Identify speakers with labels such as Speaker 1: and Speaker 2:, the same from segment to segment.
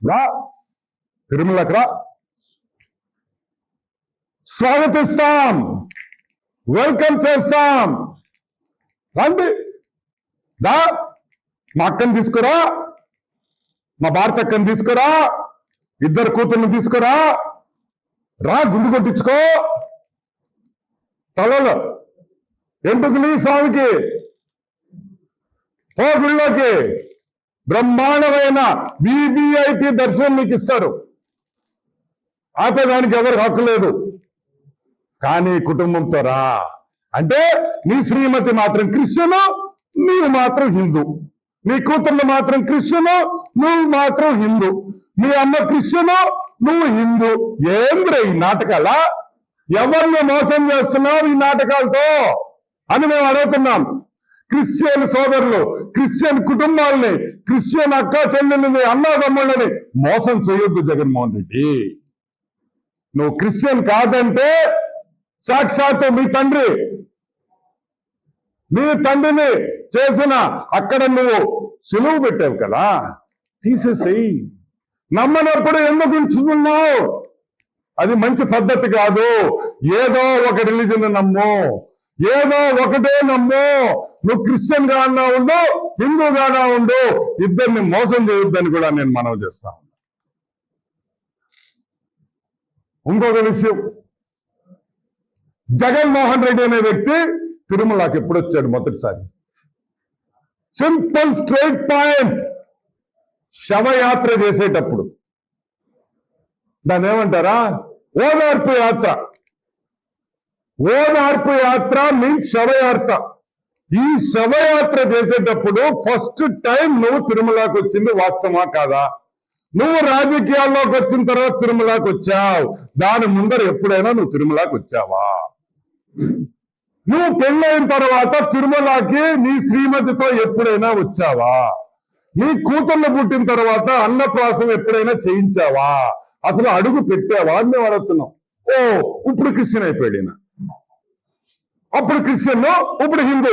Speaker 1: రా, తిరుమలకు రా, స్వాగతిస్తాం, వెల్కమ్ చేస్తాం. రండి, దా, మా అక్కని తీసుకురా, మా భారత అక్కని తీసుకురా, ఇద్దరు కూతుర్ని తీసుకురా, రా, గుండు కొట్టించుకో. తలలో ఎందుకు స్వామికి ఓ గుళ్ళోకి బ్రహ్మాండమైన వివిఐపి దర్శనం మీకు ఇస్తారు. ఆపేదానికి ఎవరికి హక్కు లేదు. కానీ కుటుంబంతో రా అంటే నీ శ్రీమతి మాత్రం క్రిస్టియను, నీవు మాత్రం హిందూ. నీ కూతుర్లు మాత్రం క్రిస్టియను, నువ్వు మాత్రం హిందూ. మీ అమ్మ క్రిస్టియను, నువ్వు హిందూ. ఏంద్ర ఈ నాటకాలా? ఎవరిని మోసం చేస్తున్నావు ఈ నాటకాలతో అని మేము అడుగుతున్నాం. క్రిస్టియన్ సోదరులు, క్రిస్టియన్ కుటుంబాలని, క్రిస్టియన్ అక్క చెల్లెళ్ళని, అన్నాదమ్ముళ్ళని మోసం చేయొద్దు జగన్మోహన్ రెడ్డి. నువ్వు క్రిస్టియన్ కాదంటే సాక్షాత్తు మీ తండ్రిని చేసిన అక్కడ నువ్వు సులువు పెట్టావు కదా, తీసేసేయి. నమ్మనప్పుడు ఎందుకు ఉంచుకున్నావు? అది మంచి పద్ధతి కాదు. ఏదో ఒక రిలీజన్ నమ్ము, ఏదో ఒకటే నమ్ము. నువ్వు క్రిస్టియన్ గానా ఉండు, హిందూగానా ఉండు, ఇద్దరిని మోసం చేయొద్దని కూడా నేను మనవి చేస్తాను. ఇంకొక విషయం, జగన్మోహన్ రెడ్డి అనే వ్యక్తి తిరుమలకి ఎప్పుడు వచ్చాడు మొదటిసారి? Simple straight point. శవయాత్ర చేసేటప్పుడు దాన్ని ఏమంటారా? ఓదార్పు యాత్ర. ఓదార్పు యాత్ర మీన్స్ శవయాత్ర. ఈ శవయాత్ర చేసేటప్పుడు ఫస్ట్ టైం నువ్వు తిరుమలకి వచ్చింది వాస్తవమా కాదా? నువ్వు రాజకీయాల్లోకి వచ్చిన తర్వాత తిరుమలకి వచ్చావు. దాని ముందర ఎప్పుడైనా నువ్వు తిరుమలకి వచ్చావా? నువ్వు పెళ్ళైన తర్వాత తిరుమలకి నీ శ్రీమతితో ఎప్పుడైనా వచ్చావా? నీ కూతుర్లు పుట్టిన తర్వాత అన్నప్రాసం ఎప్పుడైనా చేయించావా? అసలు అడుగు పెట్టావా అని మేము అడుగుతున్నాం. ఓ, ఇప్పుడు క్రిస్టియన్ అయిపోయాడు. అప్పుడు క్రిస్టియన్, ఇప్పుడు హిందూ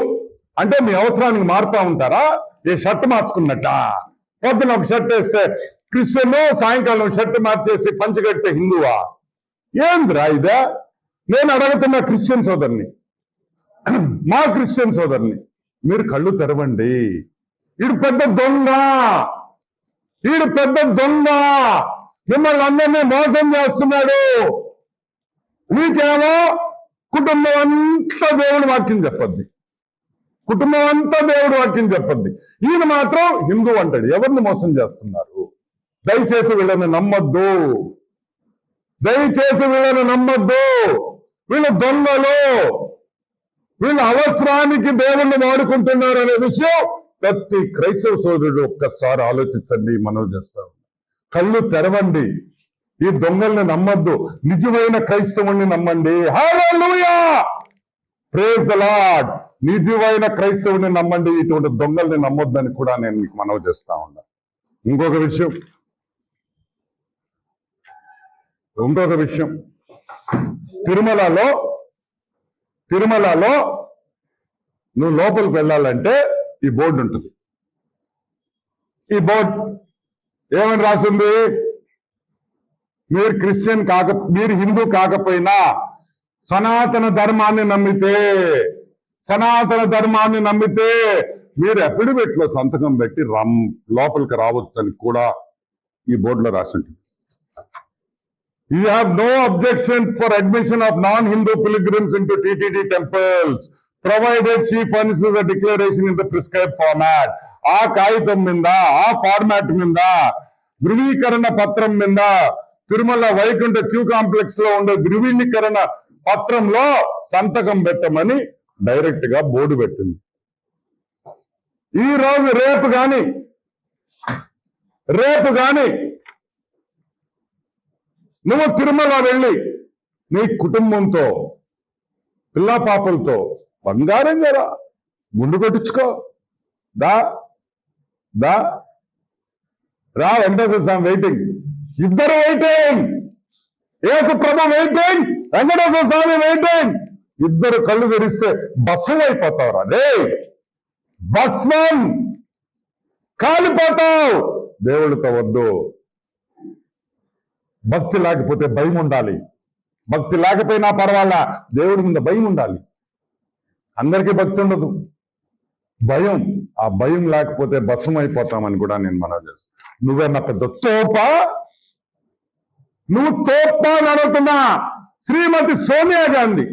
Speaker 1: అంటే మీ అవసరానికి మారుతా ఉంటారా? ఏ షర్ట్ మార్చుకున్నట్ట? పొద్దున ఒక షర్ట్ వేస్తే క్రిస్టియన్, సాయంకాలం షర్ట్ మార్చేసి పంచగడితే హిందువా? ఏంద్రా ఇదే? నేను అడుగుతున్న క్రిస్టియన్ సోదరుని, మా క్రిస్టియన్ సోదరుని, మీరు కళ్ళు తెరవండి. ఈడు పెద్ద దొంగ, ఈడు పెద్ద దొంగ, మిమ్మల్ని అందరినీ మోసం చేస్తున్నాడు. మీకేమో కుటుంబం అంతా దేవుడు వాక్యం చెప్పద్ది, కుటుంబం అంతా దేవుడు వాక్యం చెప్పద్ది. ఈయన మాత్రం హిందూ అంటాడు. ఎవరిని మోసం చేస్తున్నారు? దయచేసి వీళ్ళని నమ్మద్దు, దయచేసి వీళ్ళని నమ్మద్దు. వీళ్ళు దొంగలు, వీళ్ళు అవసరానికి దేవుణ్ణి వాడుకుంటున్నారు అనే విషయం ప్రతి క్రైస్తవ సోదరుడు ఒక్కసారి ఆలోచించండి. మనవి చేస్తాం. కళ్ళు తెరవండి. ఈ దొంగల్ని నమ్మద్దు, నిజమైన క్రైస్తవుల్ని నమ్మండి. హల్లెలూయా, ప్రైజ్ ద లార్డ్. నిజమైన క్రైస్తవుని నమ్మండి, ఇటువంటి దొంగల్ని నమ్మొద్దని కూడా నేను మీకు మనవి చేస్తా ఉన్నా. ఇంకొక విషయం, తిరుమలలో నువ్వు లోపలికి వెళ్ళాలంటే ఈ బోర్డు ఉంటుంది. ఈ బోర్డు ఏమని రాసింది? మీరు హిందూ కాకపోయినా సనాతన ధర్మాన్ని నమ్మితే మీరు అఫిడవిట్ లో సంతకం పెట్టి లోపలికి రావచ్చు అని కూడా ఈ బోర్డులో రాసి ఉంటుంది. You have no objection for admission of non-Hindu pilgrims into TTD temples, provided she furnishes a declaration in the prescribed format. ఆ కాగితం మీద, ఆ ఫార్మాట్ మీద, ధృవీకరణ పత్రం మీద, తిరుమల వైకుంఠ క్యూ కాంప్లెక్స్ లో ఉండే ధృవీకరణ పత్రంలో సంతకం పెట్టమని డైరెక్ట్ గా బోర్డు పెట్టింది. ఈ రోజు రేపు గాని నువ్వు తిరుమల వెళ్ళి నీ కుటుంబంతో, పిల్లా పాపలతో బంగారం జరా గుండు కొట్టించుకో. రా వెంకటేశ్వర స్వామి వెయిటింగ్, ఇద్దరు వెయిటింగ్, యేసు ప్రభు వెయిటింగ్, వెంకటేశ్వర స్వామి వెయిటింగ్. ఇద్దరు కళ్ళు తెరిస్తే భస్మం అయిపోతావు. అదే భస్మం, కాలిపోతావు. దేవుడితో వద్దు. భక్తి లేకపోతే భయం ఉండాలి. భక్తి లేకపోయినా పర్వాలా, దేవుడి మీద భయం ఉండాలి. అందరికీ భక్తి ఉండదు, భయం. ఆ భయం లేకపోతే భస్మం అయిపోతామని కూడా నేను మనవి చేస్తాను. నువ్వేనా పెద్ద తోప? నువ్వు తోప అని అడుగుతున్నా. శ్రీమతి సోనియా గాంధీ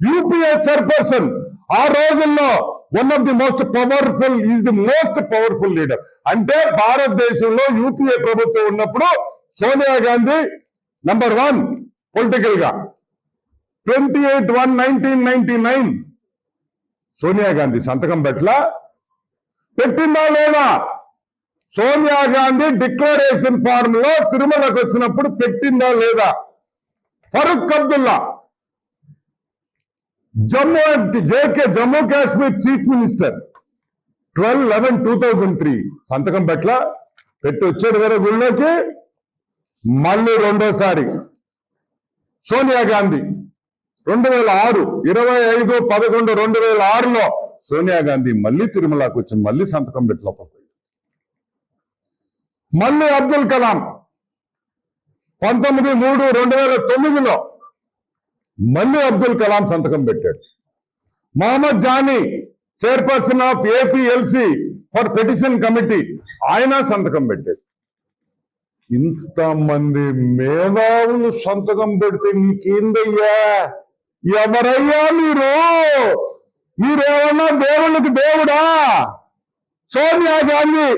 Speaker 1: యూపీఏ చైర్పర్సన్, ఆ రోజుల్లో one of the most powerful, is the most powerful leader. అంటే భారతదేశంలో యూపీఏ ప్రభుత్వం ఉన్నప్పుడు సోనియా గాంధీ నంబర్ 1 పొలిటికల్ గా. 28/1/1999 సోనియా గాంధీ సంతకం పెట్టిందా లేదా? సోనియా గాంధీ డిక్లరేషన్ ఫార్మ్ లో తిరుమలకు వచ్చినప్పుడు పెట్టిందా లేదా? ఫరూక్ అబ్దుల్లా జమ్మూ కాశ్మీర్ చీఫ్ మినిస్టర్ 12/11/2003 సంతకం పెట్టి వచ్చాడు వేరే గుళ్ళోకి. మళ్ళీ రెండోసారి సోనియా గాంధీ 2006 25/11/2006లో సోనియా గాంధీ మళ్ళీ తిరుమలకు వచ్చి మళ్ళీ సంతకం పెట్టలేకపోయింది. మళ్ళీ అబ్దుల్ కలాం 19/3/2009లో మళ్ళీ అబ్దుల్ కలాం సంతకం పెట్టాడు. Mohammed Jani chairperson of APLC for petition committee, ఆయన సంతకం పెట్టాడు. ఇంతమంది మేధావులు సంతకం పెడితే నీకేందయ్యా? ఎవరయ్యా మీరేమన్నా దేవుళ్ళకి దేవుడా? సోనియా గాంధీ,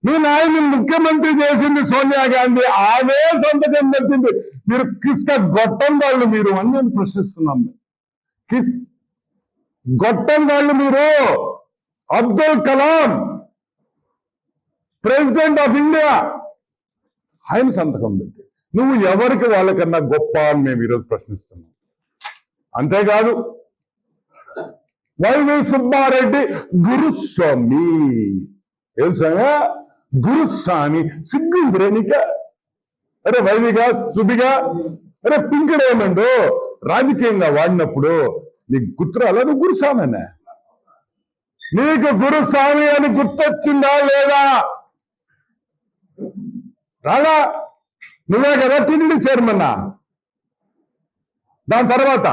Speaker 1: మీ నాయన్ని ముఖ్యమంత్రి చేసింది సోనియా గాంధీ, ఆమె సంతకం పెట్టింది. మీరు కిష్ట గొట్టం వాళ్ళు మీరు అని నేను ప్రశ్నిస్తున్నాం. గొట్టం వాళ్ళు మీరు. Abdul Kalam president of India, ఆయన సంతకం పెట్టి నువ్వు ఎవరికి వాళ్ళకన్నా గొప్ప అని మేము ఈరోజు ప్రశ్నిస్తున్నాం. అంతేకాదు వైవి సుబ్బారెడ్డి గురుస్వామి, తెలుసా? గురుస్వామి సిగ్గుందిరే నీక? అరే వైవిగా సుబిగా, అరే పింక్ డైమండ్ రాజకీయంగా వాడినప్పుడు నీకు గుర్తురాలా? నువ్వు గురుస్వామినే. నీకు గురుస్వామి అని గుర్తొచ్చిందా లేదా? రాగా నువ్వే కదా టీడీపీ చైర్మన్నా. దాని తర్వాత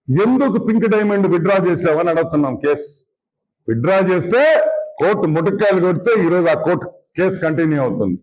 Speaker 1: ఎందుకు పింక్ డైమండ్ విత్డ్రా చేసావని అడుగుతున్నాం. కేసు విత్డ్రా చేస్తే కోర్టు ముటక్కాయలు కొడితే ఈరోజు ఆ కోర్టు కేసు కంటిన్యూ అవుతుంది.